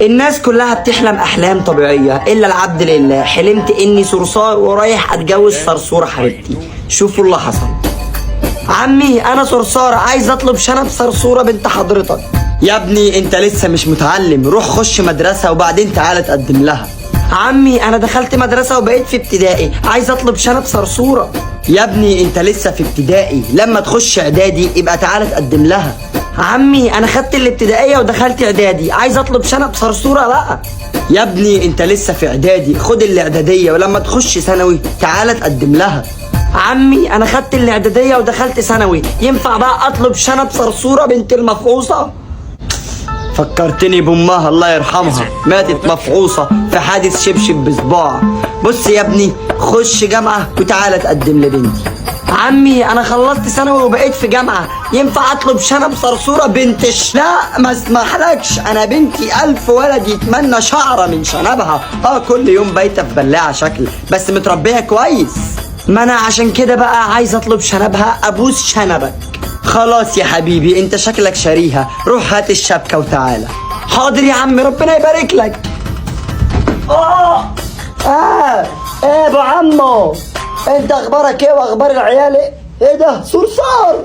الناس كلها بتحلم احلام طبيعيه الا العبد لله. حلمت اني صرصار ورايح اتجوز صرصوره حبيبتي. شوفوا اللي حصل. عمي انا صرصار عايز اطلب شنب صرصوره بنت حضرتك. يا ابني انت لسه مش متعلم، روح خش مدرسه وبعدين تعالى تقدم لها. عمي انا دخلت مدرسه وبقيت في ابتدائي عايز اطلب شنب صرصوره. يا ابني انت لسه في ابتدائي، لما تخش اعدادي يبقى تعالى تقدم لها. عمي انا خدت الابتدائيه ودخلت اعدادي عايز اطلب شنب صرصوره بقى. يا ابني انت لسه في اعدادي، خد الاعداديه ولما تخش ثانوي تعالى تقدم لها. عمي انا خدت الاعداديه ودخلت ثانوي، ينفع بقى اطلب شنب صرصوره بنت المفعوصه؟ فكرتني بامها الله يرحمها، ماتت مفعوصه في حادث شبشب بصباع. بص يا ابني خش جامعه وتعالى تقدم لبنتي. عمي انا خلصت ثانوي وبقيت في جامعه، ينفع اطلب شنب صرصوره بنت لا ما اسمحلكش، انا بنتي الف ولد يتمنى شعره من شنبها. كل يوم بايته في بلاعه شكل، بس متربيه كويس. ما انا عشان كده بقى عايز اطلب شنبها ابوس شنبك. خلاص يا حبيبي انت شكلك شاريها، روح هات الشبكه وتعالى. حاضر يا عم ربنا يبارك لك. ايه ابو عمو، انت اخبارك ايه واخبار العيال ايه؟ ايه ده صرصار؟